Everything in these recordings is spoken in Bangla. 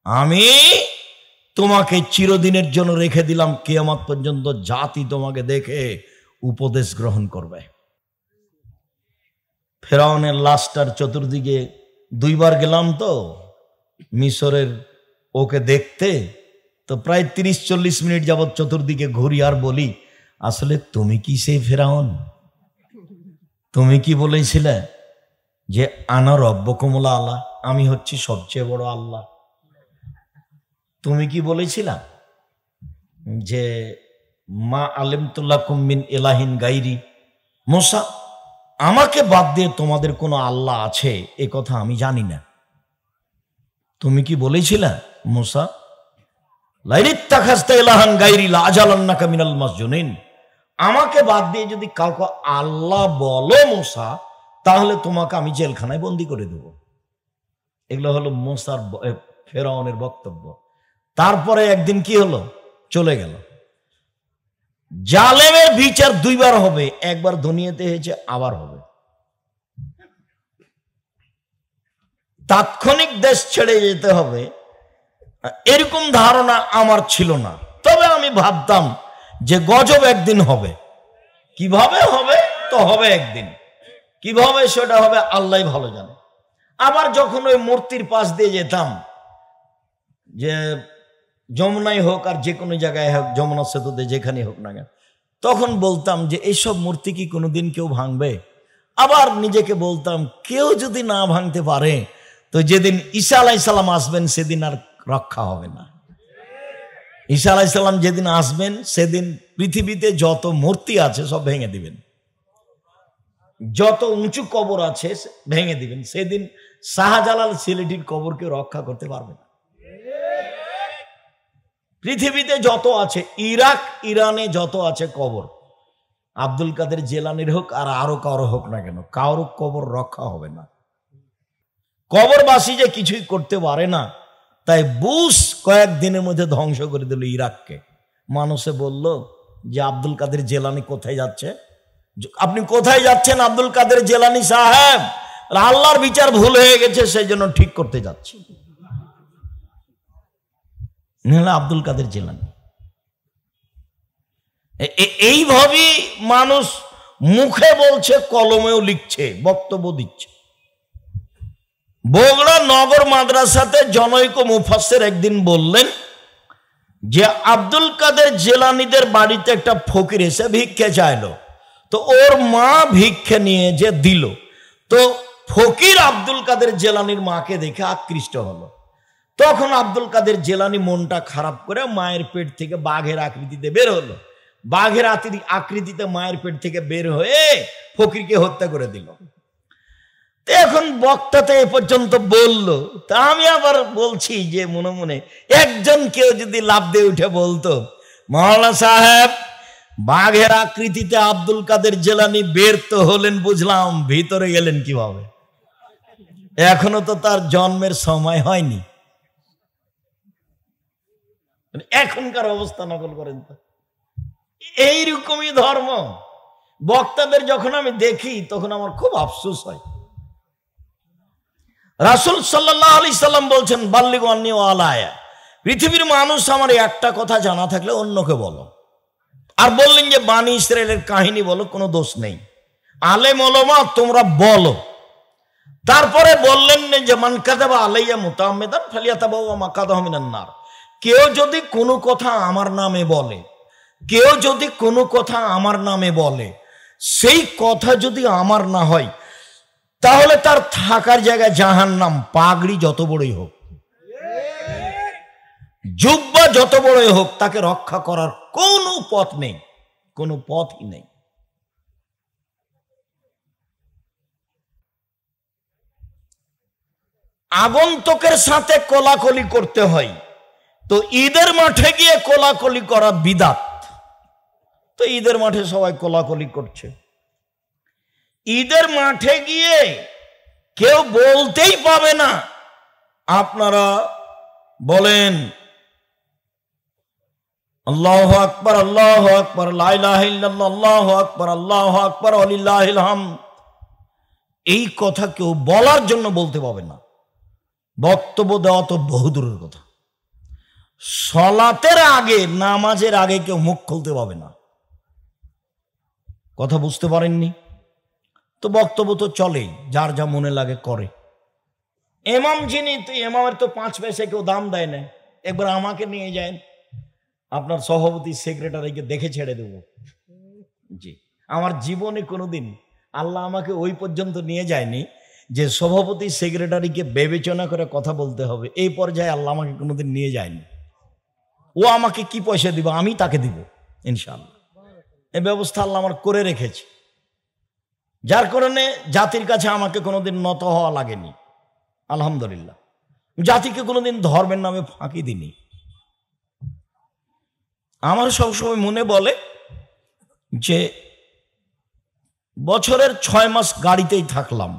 আমি তোমাকে চিরদিনের জন্য রেখে দিলাম, কিয়ামত পর্যন্ত জাতি তোমাকে দেখে উপদেশ গ্রহণ করবে। ফেরাউনের লাশটার চতুর্দিকে দুইবার গেলাম তো মিশরের ওকে দেখতে, তো প্রায় 30-40 মিনিট যাবৎ চতুর্দিকে ঘুরি আর বলি, আসলে তুমি কি সেই ফেরাউন? তুমি কি বলেছিলে যে আনা রব্বকুমুল আলা, আমি হচ্ছি সবচেয়ে বড় আল্লাহ? তুমি কি বলেছিলা যে মা আলিমতুল্লাকুম মিন ইলাহিন গাইরি? মুসা, আমাকে বাদ দিয়ে তোমাদের কোনো আল্লাহ আছে এ কথা আমি জানি না। তুমি কি বলেছিলা মুসা, লাইনিত্তাখাযতা ইলাহান গাইরি লাআজালান্নাকা মিনাল মাসজুনিন, আমাকে বাদ দিয়ে যদি কাউকে আল্লাহ বলো মুসা, তাহলে তোমাকে আমি জেলখানায় বন্দি করে দেব। এগুলো হলো মুসার ফেরাউনের বক্তব্য। তারপরে একদিন কি হলো, চলে গেল। জালেমের বিচার দুইবার হবে, একবার দুনিয়াতে হয়েছে, আবার হবে। তাৎক্ষণিক দেশ ছেড়ে যেতে হবে এরকম ধারণা আমার ছিল না, তবে আমি ভাবতাম যে গজব একদিন হবে। কিভাবে হবে? তো হবে একদিন, কিভাবে সেটা হবে আল্লাহ ভালো জানে। আবার যখন ওই মূর্তির পাশ দিয়ে যেতাম, যে যমুনাই হোক আর যে কোনো জায়গায় হোক, যমুনা সেতুতে যেখানে হোক না কেন, তখন বলতাম যে এইসব মূর্তি কি কোনোদিন কেউ ভাঙবে? আবার নিজেকে বলতাম, কেউ যদি না ভাঙতে পারে তো যেদিন ঈসা আলাইহিসসালাম আসবেন সেদিন আর রক্ষা হবে না। ঈসা আলাইহিসসালাম যেদিন আসবেন সেদিন পৃথিবীতে যত মূর্তি আছে সব ভেঙে দিবেন, যত উঁচু কবর আছে ভেঙে দিবেন। সেদিন শাহজালাল সিলেটির কবরকে রক্ষা করতে পারবে না। পৃথিবীতে যত আছে, ইরাক ইরানে যত আছে কবর, আব্দুল কাদের জেলানির হোক আর আরো কারো হোক না কেন, কারো কবর রক্ষা হবে না। কবরবাসী যে কিছুই করতে পারে না, তাই বুশ কয়েকদিনের মধ্যে ধ্বংস করে দিল ইরাককে। মানুষে বলল যে আব্দুল কাদের জেলানি কোথায় যাচ্ছে? আপনি কোথায় যাচ্ছেন আব্দুল কাদের জেলানি সাহেব? আল্লাহর বিচার ভুল হয়ে গেছে, সেই জন্য ঠিক করতে যাচ্ছে। আব্দুল কাদের জেলানি। এইভাবেই মানুষ মুখে বলছে, কলমেও লিখছে, বক্তব্য দিচ্ছে। বগুড়া নগর মাদ্রাসাতে জনৈক মুফাসসির একদিন বললেন যে আব্দুল কাদের জেলানিদের বাড়িতে একটা ফকির এসে ভিক্ষে চাইলো, তো ওর মা ভিক্ষে নিয়ে যে দিল, তো ফকির আব্দুল কাদের জেলানির মাকে দেখে আকৃষ্ট হলো। তখন আব্দুল কাদের জেলানি মনটা খারাপ করে মায়ের পেট থেকে বাঘের আকৃতিতে বের হলো। বাঘের আকৃতিতে মায়ের পেট থেকে বের হয়ে ফকিরকে হত্যা করে দিল। এখন বক্তাতে এ পর্যন্ত বলল, তা আমি আবার বলছি যে মনে মনে একজন কেউ যদি লাফ দিয়ে উঠে বলতো, মাওলানা সাহেব বাঘের আকৃতিতে আব্দুল কাদের জেলানি বের তো হলেন বুঝলাম, ভিতরে গেলেন কিভাবে? এখনো তো তার জন্মের সময় হয়নি। এখনকার অবস্থা নকল করেন তো। এইরকমই ধর্ম। বক্তাদের যখন আমি দেখি তখন আমার খুব আফসোস হয়। রাসূল সাল্লাল্লাহু আলাইহি সাল্লাম বলছেন, বাল্লিগু আন্নী ওয়ালা আয়া, পৃথিবীর মানুষ আমার একটা কথা জানা থাকলে অন্যকে বলো। আর বললেন যে বানি ইসরায়েলের কাহিনী বলো, কোনো দোষ নেই, আলেম ওলামা তোমরা বলো। তারপরে বললেন যে মান কাযাবা আলাইয়া মুতাআম্মিদান ফালিয়াতাবাওয়া মাকাদাহু মিনান নার, কেউ যদি কোনো কথা আমার নামে বলে, কেউ যদি কোনো কথা আমার নামে বলে, সেই কথা যদি আমার না হয় তাহলে তার থাকার জায়গা জাহান্নাম। পাগড়ি যত বড়ই হোক, জুব্বা যত বড়ই হোক, তাকে রক্ষা করার কোনো পথ নেই, কোনো পথই নেই। আগন্তুকের সাথে কোলাকুলি করতে হয়, তো ঈদের মাঠে গিয়ে কোলাকুলি করা বিদআত। তো ঈদের মাঠে সবাই কোলাকুলি করছে। ঈদের মাঠে গিয়ে কেউ বলতেই পাবে না আপনারা বলেন আল্লাহু আকবার, আল্লাহু আকবার, লা ইলাহা ইল্লাল্লাহ, আল্লাহু আকবার, আল্লাহু আকবার, ওয়ালিল্লাহিল হামদ। এই কথা কেউ বলার জন্য বলতে পাবে না। বক্তব্য দেওয়া তো বহুদূরের কথা। সলাতের আগে, নামাজের আগে কেউ মুখ খুলতে পাবে না। কথা বুঝতে পারেননি? তো বক্তব্য তো চলেই, যার যা মনে লাগে করে। এমাম যিনি, তো এমামের তো 5 পয়সা কেউ দাম দেয় না। একবার আমাকে নিয়ে যায়, আপনার সভাপতি সেক্রেটারিকে দেখে ছেড়ে দেব। জি, আমার জীবনে কোনোদিন আল্লাহ আমাকে ওই পর্যন্ত নিয়ে যায়নি যে সভাপতি সেক্রেটারিকে বিবেচনা করে কথা বলতে হবে। এই পর্যায়ে আল্লাহ আমাকে কোনোদিন নিয়ে যায়নি। ও আমাকে কি পয়সা দিব, আমি তাকে দিব ইনশাআল্লাহ। এই ব্যবস্থা আল্লাহ আমার করে রেখেছে, যার কারণে জাতির কাছে আমাকে কোনোদিন নত হওয়া লাগেনি। আলহামদুলিল্লাহ, জাতিকে কোনোদিন ধর্মের নামে ফাঁকি দিনি। আমার সবসময় মনে বলে যে বছরের 6 মাস গাড়িতেই থাকলাম,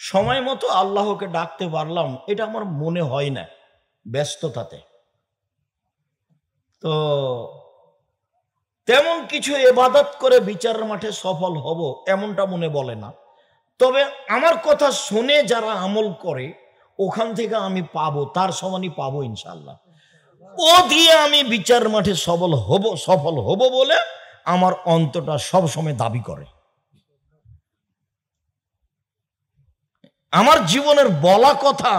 সময় মতো আল্লাহকে ডাকতে পারলাম, এটা আমার মনে হয় না ব্যস্ততাতে। তো তেমন কিছু ইবাদত করে বিচারের মাঠে সফল হব এমনটা মনে বলে না। তবে আমার কথা শুনে যারা আমল করে ওখান থেকে আমি পাবো, তার সমানই পাবো ইনশাআল্লাহ। ও দিয়ে আমি বিচার মাঠে সফল হব বলে আমার অন্তরটা সব সময় দাবি করে। আমার জীবনের বলা কথা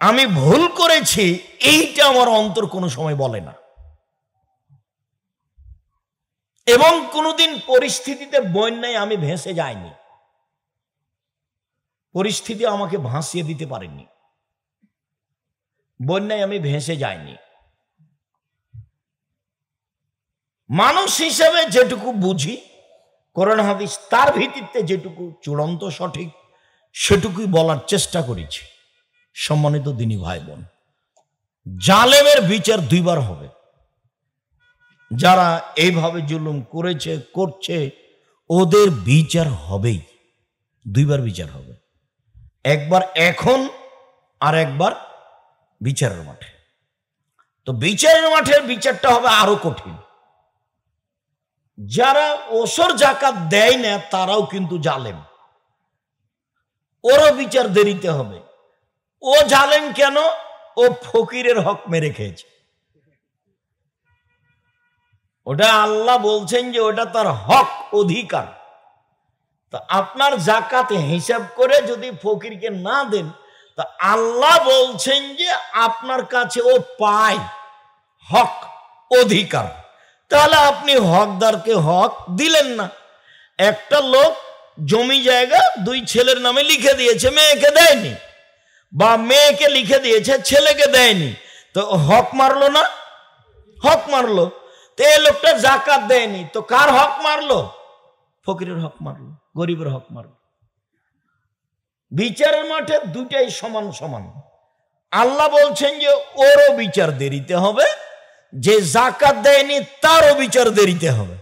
আমি ভুল করেছি এইটা আমার অন্তর কোনো সময় বলে না। এবং কোনোদিন পরিস্থিতিতে বন্যায় আমি ভেসে যাইনি, পরিস্থিতি আমাকে ভাসিয়ে দিতে পারেনি, বন্যায় আমি ভেসে যাইনি। মানুষ হিসেবে যেটুকু বুঝি কোরআন হাদিস তার ভিত্তিতে যেটুকু চূড়ান্ত সঠিক সেটুকুই বলার চেষ্টা করেছি। সম্মানিত দিনী ভাই বোন, জালেমের বিচার 2 বার হবে। যারা এইভাবে জুলুম করেছে, করছে, ওদের বিচার হবেই, 2 বার বিচার হবে। একবার এখন, আর একবার বিচারের মাঠে। তো বিচারের মাঠের বিচারটা হবে আরো কঠিন। যারা ওসর জাকাত দেয় না তারাও কিন্তু জালেম, ওরও বিচার দেরিতে হবে। ও জালেম কেন? ও ফকিরের হক মেরে খেয়েছে। ওটা আল্লাহ বলছেন যে ওটা তার হক, অধিকার। তো আপনার জাকাতে হিসাব করে যদি ফকিরকে না দেন, তা আল্লাহ বলছেন যে আপনার কাছে ও পায় হক, অধিকার। তাহলে আপনি হকদারকে হক দিলেন না। একটা লোক জমি জায়গা 2 ছেলের নামে লিখে দিয়েছে, মেয়েকে দেয়নি, বা মেয়েকে লিখে দিয়েছে, ছেলেকে দেয়নি, তো হক মারলো না? হক মারলো। তো এই লোকটা জাকাত দেয়নি, তো কার হক মারলো? ফকিরের হক মারলো, গরিবের হক মারলো। বিচারের মাঠে দুটাই সমান সমান। আল্লাহ বলছেন যে ওরও বিচার দেরিতে হবে, যে জাকাত দেয়নি তারও বিচার দেরিতে হবে।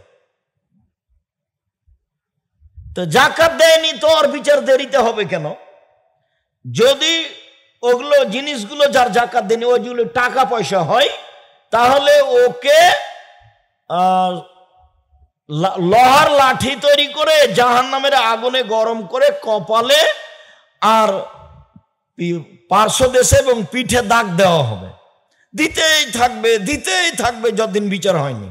তো জাকাত দেয়নি তো আর বিচার দেরিতে হবে কেন? যদি ওগুলো জিনিসগুলো যার জাকাত দেয়নি ওইগুলো টাকা পয়সা হয়, তাহলে ওকে লোহার লাঠি তৈরি করে জাহান্নামের আগুনে গরম করে কপালে আর পার্শ্বদেশে এবং পিঠে দাগ দেওয়া হবে। দিতেই থাকবে যতদিন বিচার হয়নি।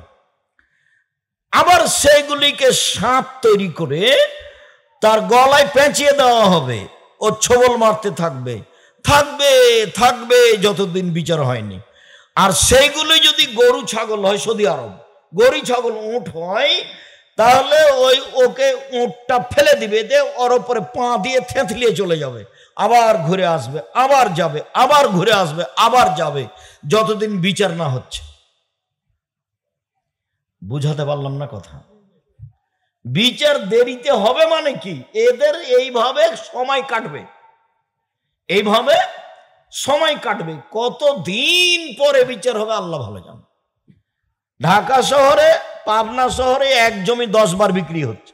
আবার সেইগুলিকে সাপ তৈরি করে তার গলায় পেঁচিয়ে দেওয়া হবে, ও ছবল মারতে থাকবে যতদিন বিচার হয়নি। আর সেইগুলি যদি গরু ছাগল হয়, সৌদি আরব গরু ছাগল উঁট হয়, তাহলে ওকে উঁটটা ফেলে দিবে, ওর উপরে পা দিয়ে থেঁতলিয়ে চলে যাবে, আবার ঘুরে আসবে, আবার যাবে, আবার ঘুরে আসবে, আবার যাবে, যতদিন বিচার না হচ্ছে। বুঝাতে পারলাম না কথা? বিচার দেরিতে হবে মানে কি? এদের এইভাবে সময় কাটবে, কত দিন পরে বিচার হবে আল্লাহ ভালো জানে। ঢাকা শহরে, পাবনা শহরে এক জমি 10 বার বিক্রি হচ্ছে।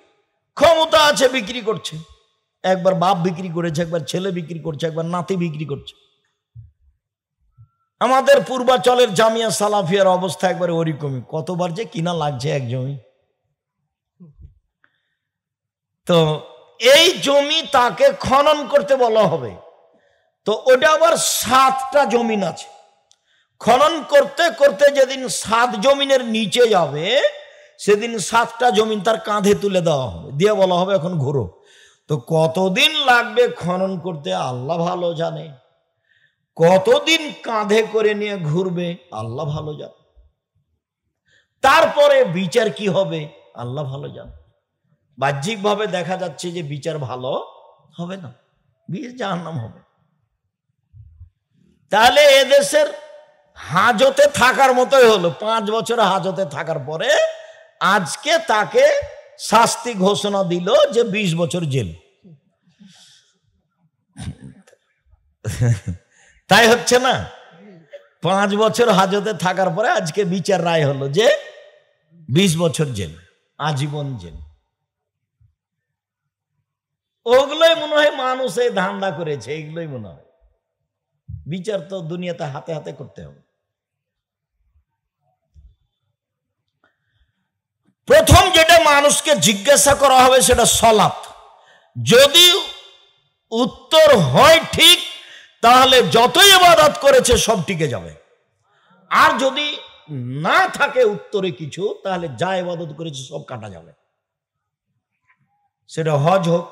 ক্ষমতা আছে, বিক্রি করছে। একবার বাপ বিক্রি করেছে, একবার ছেলে বিক্রি করছে, একবার নাতি বিক্রি করছে। আমাদের পূর্বাচলের জামিয়া সালাফিয়ার অবস্থা একবারে ওরকমই, কতবার যে কিনা লাগছে এক জমি। তো এই জমি তাকে খনন করতে বলা হবে, তো ওটা আবার 7টা জমিন আছে। খনন করতে করতে যেদিন 7 জমিনের নিচে যাবে সেদিন 7টা জমিন তার কাঁধে তুলে দেওয়া হবে, দিয়ে বলা হবে এখন ঘুরো। তো কতদিন লাগবে খনন করতে আল্লাহ ভালো জানে, কতদিন কাঁধে করে নিয়ে ঘুরবে আল্লাহ ভালো জানে, তারপরে বিচার কি হবে আল্লাহ ভালো জানে। বাহ্যিকভাবে দেখা যাচ্ছে যে বিচার ভালো হবে না, জাহান্নাম হবে। তাহলে এদেশের হাজতে থাকার মতোই হলো, 5 বছর হাজতে থাকার পরে আজকে তাকে শাস্তি ঘোষণা দিল যে 20 বছর জেল। তাই হচ্ছে না? 5 বছর হাজতে থাকার পরে আজকে বিচার রায় হলো যে 20 বছর জেল, আজীবন জেল। ওগুলোই মনে হয় মানুষ এই ধান্দা করেছে, এগুলোই মনে হয়। বিচার তো দুনিয়াতে হাতে হাতে করতে হবে। প্রথম যেটা মানুষকে জিজ্ঞাসা করা হবে সেটা সলাত। যদি উত্তর হয় ঠিক, তাহলে যতই ইবাদত করেছে সব টিকে যাবে। আর যদি না থাকে উত্তরে কিছু, তাহলে যা ইবাদত করেছে সব কাটা যাবে। সেটা হজ হোক,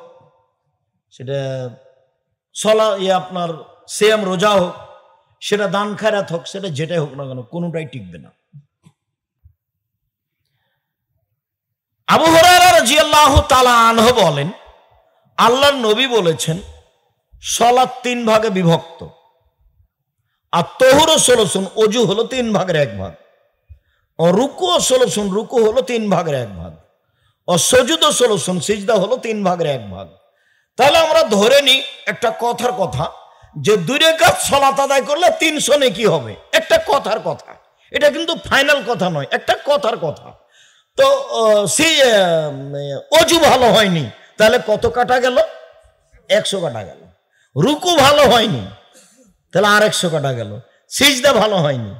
সেটা আপনার সিয়াম রোজা হোক, সেটা দান খায়রাত হোক, সেটা যেটাই হোক না কেন, কোনোটাই টিকবে না। আবু হুরায়রা রাদিয়াল্লাহু তাআলা আনহু বলেন, আল্লাহর নবী বলেছেন সালাত 3 ভাগে বিভক্ত। আর তহুর 16 অজু হলো 3 ভাগের 1 ভাগ, ও রুকু 16 রুকু হলো 3 ভাগের 1 ভাগ, ও সুজুদ 16 সিজদা হলো 3 ভাগের 1 ভাগ। তাহলে আমরা ধরে নিই একটা কথার কথা যে 2 রাকাত সালাত আদায় করলে 300 নেকি হবে। একটা কথার কথা, এটা কিন্তু ফাইনাল কথা নয়, একটা কথার কথা। তো অজু ভালো হয়নি, তাহলে কত কাটা গেল? 100 কাটা গেল। রুকু ভালো হয়নি, তাহলে আর 100 কাটা গেল। সিজদা ভালো হয়নি,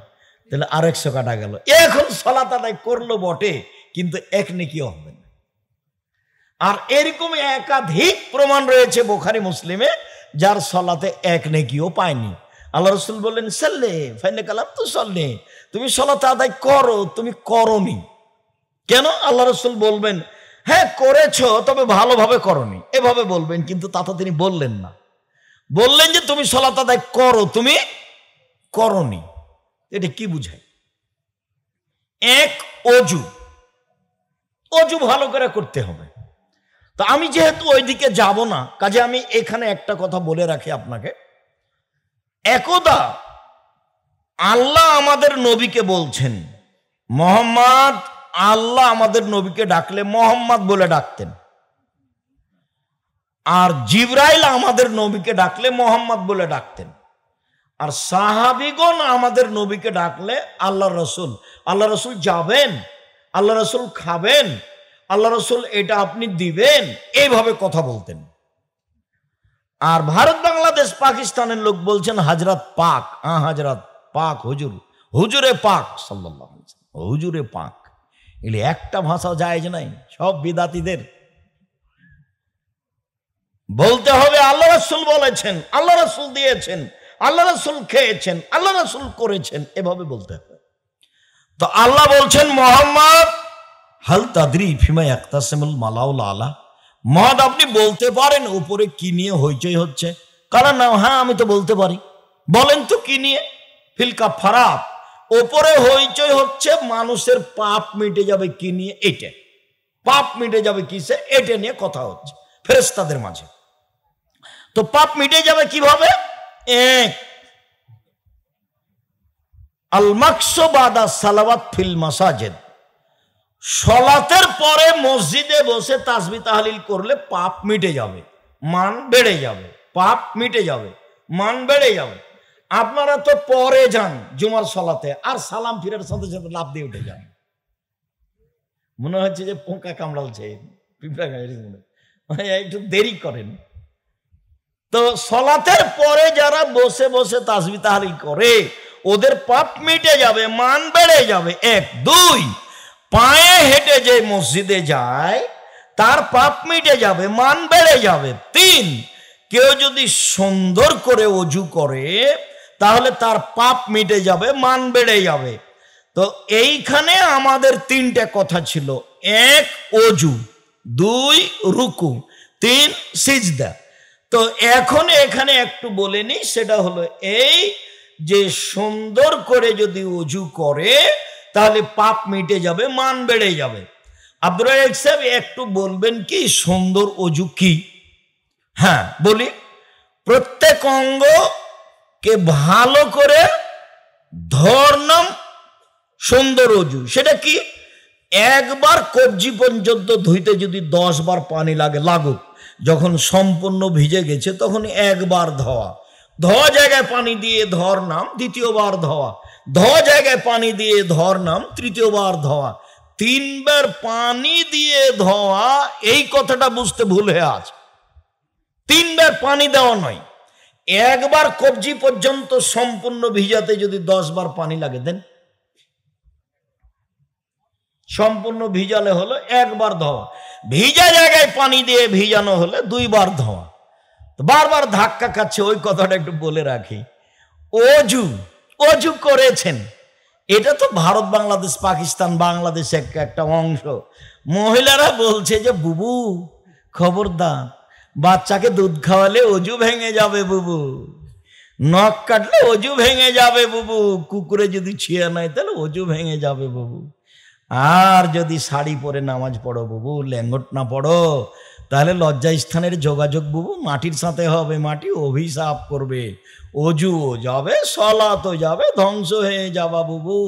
তাহলে আর 100 কাটা গেল। এখন সালাত আদায় করলো বটে, কিন্তু 1 নেকিও হবে না। আর এরকম একাধিক প্রমাণ রয়েছে বুখারী মুসলিমে, যার সালাতে 1 নেকিও পায়নি। আল্লাহ রাসূল বললেন, সাল্লে ফাইন্নাকা লাম তুসাল্লি, তুমি সালাত আদায় করো, তুমি করোনি। কেন? আল্লাহ রাসূল বলবেন, হ্যাঁ করেছো, তবে ভালোভাবে করোনি, এভাবে বলবেন। কিন্তু তা তো তিনি বললেন না, বললেন যে তুমি সালাত আদায় করো, তুমি করোনি। এটা কি বুঝায়? এক, অজু ভালো করে করতে হবে। তো আমি যেহেতু ওইদিকে যাব না, কাজে আমি এখানে একটা কথা বলে রাখি আপনাকে। একদা আল্লাহ আমাদের নবীকে বলছেন, মোহাম্মদ, আল্লাহ আমাদের নবীকে ডাকলে মোহাম্মদ বলে ডাকতেন, আর জিবরাইল আমাদের নবীকে ডাকলে মোহাম্মদ বলে ডাকতেন। আর সাহাবীগণ আমাদের নবীকে ডাকলে আল্লাহ রসুল। আল্লাহ রসুল যাবেন, আল্লাহ রসুল খাবেন, আল্লাহ রসুল এটা আপনি দিবেন, এইভাবে কথা বলতেন। আর ভারত, বাংলাদেশ, পাকিস্তানের লোক বলছেন হাজরাত পাক, হাজরাত পাক, হুজুর, হুজুরে পাক সাল্লাল্লাহু আলাইহি ওয়াসাল্লাম, হুজুরে পাক। এগুলি একটা ভাষা জায়েজ নাই, সব বিদাতীদের। বলতে হবে আল্লাহ রাসূল বলেছেন, আল্লাহ রাসূল দিয়েছেন, আল্লাহ রাসূল খেয়েছেন, আল্লাহ রাসূল করেছেন, এভাবে বলতে হবে। তো আল্লাহ বলছেন, মুহাম্মদ হাল তাদরি ফিমা ইয়াকতাসিমুল মালাউল আলা, মহাদ আপনি বলতে পারেন উপরে কি নিয়ে হইচই হচ্ছে? কারণ না, হ্যাঁ আমি তো বলতে পারি। বলেন তো কি নিয়ে? ফিল কাফারাত, ওপরে হইচই হচ্ছে মানুষের পাপ মিটে যাবে কি নিয়ে? এটা পাপ মিটে যাবে কিসে, এটা নিয়ে কথা হচ্ছে ফেরেশতাদের মাঝে। তো পাপ মিটে যাবে কিভাবে? এক, আল মাকসু বাদা সালাওয়াত ফিল মাসাজিদ, সালাতের পরে মসজিদে বসে তাসবিহ তাহলিল করলে পাপ মিটে যাবে, মান বেড়ে যাবে, পাপ মিটে যাবে, মান বেড়ে যাবে। আপনারা তো পরে যান জুমার সালাতে, আর সালাম ফিরার সাথে সাথে লাফ দিয়ে উঠে যান, মনে হচ্ছে যে পোকা কামড়ালছে, পিঁপড়া কামড়ালছে, একটু দেরি করেন। তো সালাতের পরে যারা বসে বসে তাসবিহ তাহলিল করে ওদের পাপ মিটে যাবে, মান বেড়ে যাবে। এক, দুই, পায়ে হেঁটে যে মসজিদে যায় তার পাপ মিটে যাবে, মান বেড়ে যাবে। তিন, কেউ যদি সুন্দর করে ওযু করে তাহলে তার পাপ মিটে যাবে, মান বেড়ে যাবে। তো এইখানে আমাদের তিনটে কথা ছিল, 1 অজু, 2 রুকু, 3 সিজদা। তো এখন এখানে একটু বলে নি, সেটা হলো এই যে সুন্দর করে যদি অজু করে তাহলে পাপ মিটে যাবে, মান বেড়ে যাবে। আব্দুর রাজ্জাক সাহেব একটু বলবেন কি সুন্দর অজু কি? হ্যাঁ বলি, প্রত্যেক অঙ্গকে ভালো করে ধরলাম, সুন্দর অজু। সেটা কি? একবার কবজি পর্যন্ত ধুইতে যদি 10 বার পানি লাগে লাগুক, যখন সম্পূর্ণ ভিজে গেছে তখন একবার ধোয়া, ধোয়া জায়গায় পানি দিয়ে ধরলাম, দ্বিতীয়বার ধোয়া, ধোয়া জায়গায় পানি দিয়ে ধরলাম, তৃতীয়বার ধোয়া, 3 বার পানি দিয়ে ধোয়া। এই কথাটা বুঝতে ভুল হয়ে আছে। 3 বার পানি দেওয়া নয়, একবার কবজি পর্যন্ত সম্পূর্ণ ভিজাতে যদি 10 বার পানি লাগে দেন, সম্পূর্ণ ভিজালে হলো একবার ধোয়া, ভিজা জায়গায় পানি দিয়ে ভিজানো হলে 2 বার ধোয়া। বারবার ধাক্কা খাচ্ছে, ওই কথাটা একটু বলে রাখি। অজু করেছেন, এটা তো ভারত বাংলাদেশ পাকিস্তান বাংলাদেশ একটা অংশ। মহিলারা বলছে যে বুবু খবরদার, বাচ্চাকে দুধ খাওয়ালে অজু ভেঙে যাবে বুবু, নখ কাটলে অজু ভেঙে যাবে বুবু, কুকুরে যদি ছিঁড়ে নেয় তাহলে অজু ভেঙে যাবে বুবু, আর যদি শাড়ি পরে নামাজ পড়ো বুবু, ল্যাঙ্গট না পড়ো তাহলে লজ্জা স্থানের যোগাযোগ বুবু মাটির সাথে হবে, মাটি অভিশাপ করবে, অজুও যাবে, সলাতও যাবে, ধ্বংস হয়ে যাবা বুবু,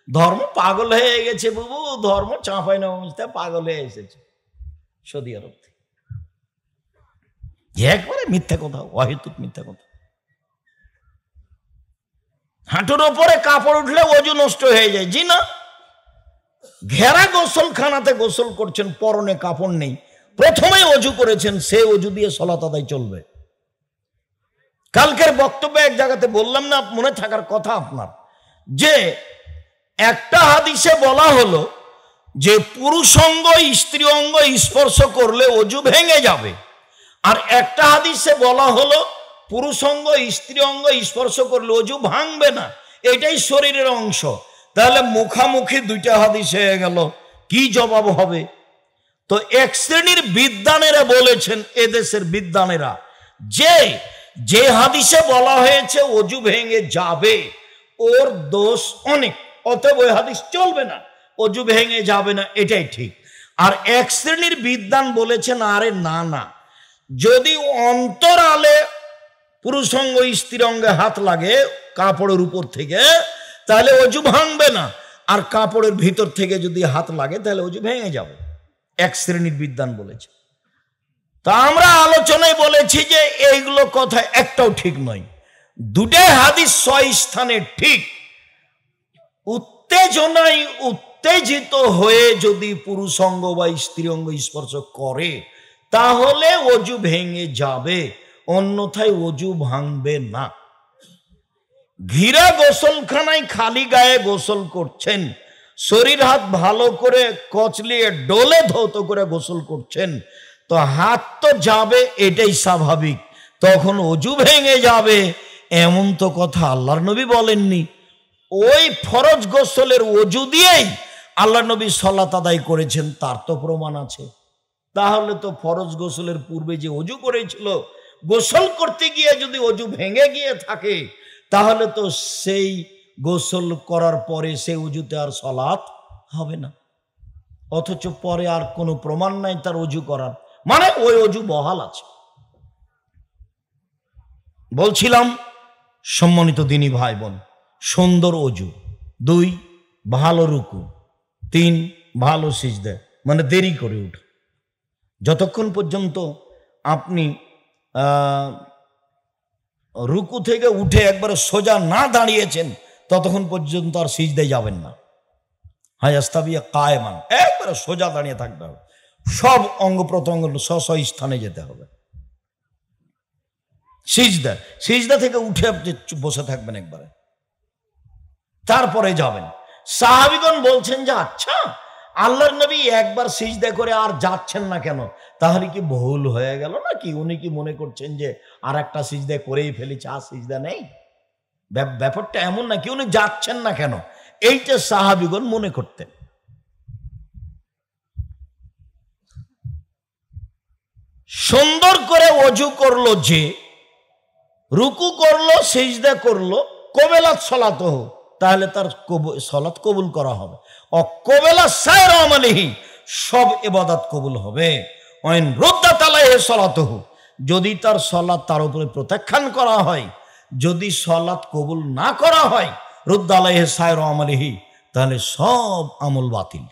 ধর্ম পাগল হয়ে গেছে বুবু, ধর্ম চাঁপাই নবস্থায় পাগল হয়ে এসেছে সৌদি আরব থেকে। একবারে মিথ্যা কথা, অহেতুক মিথ্যা কথা। হাঁটুর ওপরে কাপড় উঠলে অজু নষ্ট হয়ে যায়, জি না। ঘেরা গোসলখানাতে গোসল করছেন, পরনে কাপড় নেই, প্রথমে অজু করেছেন, সে অজু দিয়ে সলাত আদায় চলবে। কালকের বক্তব্যে এক জায়গাতে বললাম না, মনে থাকার কথা আপনার, যে একটা হাদিসে বলা হলো যে পুরুষ অঙ্গ স্ত্রী অঙ্গ স্পর্শ করলে অজু ভেঙে যাবে, আর একটা হাদিসে বলা হলো পুরুষ অঙ্গ স্ত্রী অঙ্গ স্পর্শ করলে অজু ভাঙবে না, এটাই শরীরের অংশ। তাহলে মুখামুখি 2টা হাদিস হয়ে গেল, কি জবাব হবে? তো এক শ্রেণীর বিদ্বানেরা বলেছেন, এদেশের বিদ্বানেরা, যে হাদিসে বলা হয়েছে অজু ভেঙে যাবে ওর দোষ অনেক, অতএব ওই হাদিস চলবে না, অজু ভেঙে যাবে না, এটাই ঠিক। আর এক শ্রেণীর বিদ্বান বলেছেন আরে না না, যদি অন্তরালে পুরুষ অঙ্গ স্ত্রী অঙ্গে হাত লাগে কাপড়ের উপর থেকে তাহলে অজু ভাঙবে না, আর কাপড়ের ভিতর থেকে যদি হাত লাগে তাহলে অজু ভেঙে যাবে, এক শ্রেণীর বিদ্বান বলেছে। তা আমরা আলোচনায় বলেছি যে এইগুলো কথা একটাও ঠিক নয়, 2টাই হাদিস স্থানে ঠিক। উত্তেজনায় উত্তেজিত হয়ে যদি পুরুষ অঙ্গ বা স্ত্রী অঙ্গ স্পর্শ করে তাহলে অজু ভেঙে যাবে, অন্যথায় অজু ভাঙবে না। ঘিরা গোসলখানায় খালি গায়ে গোসল করছেন, শরীর হাত ভালো করে কচলিয়ে ডোলে ধৌত করে গোসল করছেন, তো হাত তো যাবে, এটাই স্বাভাবিক, তখন অজু ভেঙে যাবে এমন তো কথা আল্লাহর নবী বলেননি। ওই ফরজ গোসলের অজু দিয়েই আল্লাহর নবী সালাত আদায় করেছেন, তার তো প্রমাণ আছে। তাহলে তো ফরজ গোসলের পূর্বে যে অজু করেছিল, গোসল করতে গিয়ে যদি অজু ভেঙে গিয়ে থাকে তাহলে তো সেই গোসল করার পরে সেই অজুতে আর সালাত হবে না, অথচ পরে আর কোনো প্রমাণ নাই তার অজু করার, মানে ওই অজু বহাল আছে। বলছিলাম সম্মানিত দিনী ভাই বোন, সুন্দর অজু, 2 ভালো রুকু, 3 ভালো সিজদা, মানে দেরি করে উঠা। যতক্ষণ পর্যন্ত আপনি রুকু থেকে উঠে একবারে সোজা না দাঁড়িয়েছেন ততক্ষণ পর্যন্ত আর সিজদায় যাবেন না। হায়াস্তাবিয়া কায়মান, একবারে সোজা দাঁড়িয়ে থাকতে হবে, সব অঙ্গ প্রত্যঙ্গ স্ব স্থানে যেতে হবে। সিজদা থেকে উঠে আপনি বসে থাকবেন একবারে, তারপরে যাবেন। সাহাবীগণ বলছেন যে আচ্ছা আল্লাহর নবী একবার সিজদা করে আর যাচ্ছেন না কেন, তাহলে কি ভুল হয়ে গেল নাকি? উনি কি মনে করছেন যে আর একটা সিজদা করেই ফেলেছে, আর সিজদা নেই? ব্যাপারটা এমন না কি উনি যাচ্ছেন না কেন, এইটা সাহাবীগণ মনে করতেন। সুন্দর করে অজু করলো, যে রুকু করলো, সিজদা করলো, কবেলাত সলাত, তাহলে তার সলাত কবুল করা হবে। অকবেলা সায়র আমালিহি, সব ইবাদত কবুল হবে। ওয়াইন রুদ্দাত আলাইহি সলাতুহু, যদি তার সলাত তার উপরে প্রত্যাখ্যান করা হয়, যদি সলাত কবুল না করা হয়, রুদ্দা আলাইহি সায়র আমালিহি, তাহলে সব আমল বাতিল,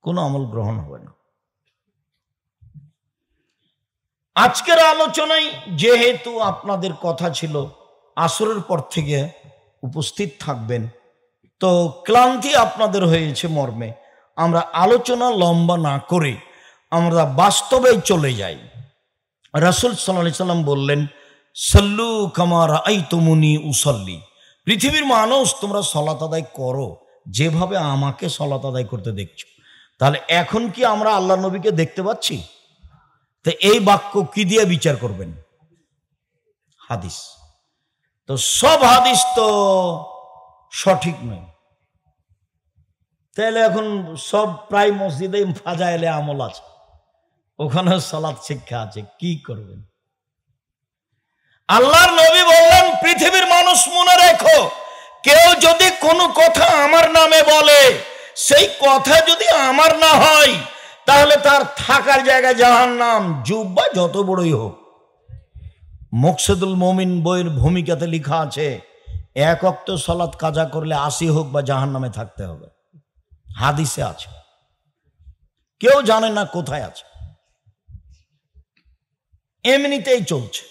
কোনো আমল গ্রহণ হবে না। আজকের আলোচনায় যেহেতু আপনাদের কথা ছিল আসরের পর থেকে উপস্থিত থাকবেন, তো ক্লান্তি আপনাদের হয়েছে মর্মে আমরা আলোচনা লম্বা না করে আমরা বাস্তবে চলে যাই। রাসূল সাল্লাল্লাহু আলাইহি সাল্লাম বললেন, সাল্লু কামা রাআইতুমুনি উসাল্লি, পৃথিবীর মানুষ তোমরা সালাত আদায় করো যেভাবে আমাকে সালাত আদায় করতে দেখছো। তাহলে এখন কি আমরা আল্লাহ নবীকে দেখতে পাচ্ছি? তো এই বাক্য কি দিয়ে বিচার করবেন? হাদিস। তো সব হাদিস তো সঠিক নয়, তাহলে এখন সব প্রায় মসজিদে ফাজাইলে আমল আছে, ওখানে সালাত শিক্ষা আছে, কি করবেন? আল্লাহর নবী বললেন, পৃথিবীর মানুষ মনে রেখো, কেউ যদি কোনো কথা আমার নামে বলে, সেই কথা যদি আমার না হয়, তাহলে তার থাকার জায়গা জাহান্নাম, জুব্বা যত বড়ই হোক। মুকসিদুল মুমিন বইয়ের ভূমিকাতে লেখা আছে, এক ওয়াক্ত সালাত কাজা করলে 80 হোক বা জাহান্নামে থাকতে হবে। হাদিসে আছে, কেউ জানে না কোথায় আছে, এমনিতেই চলছে।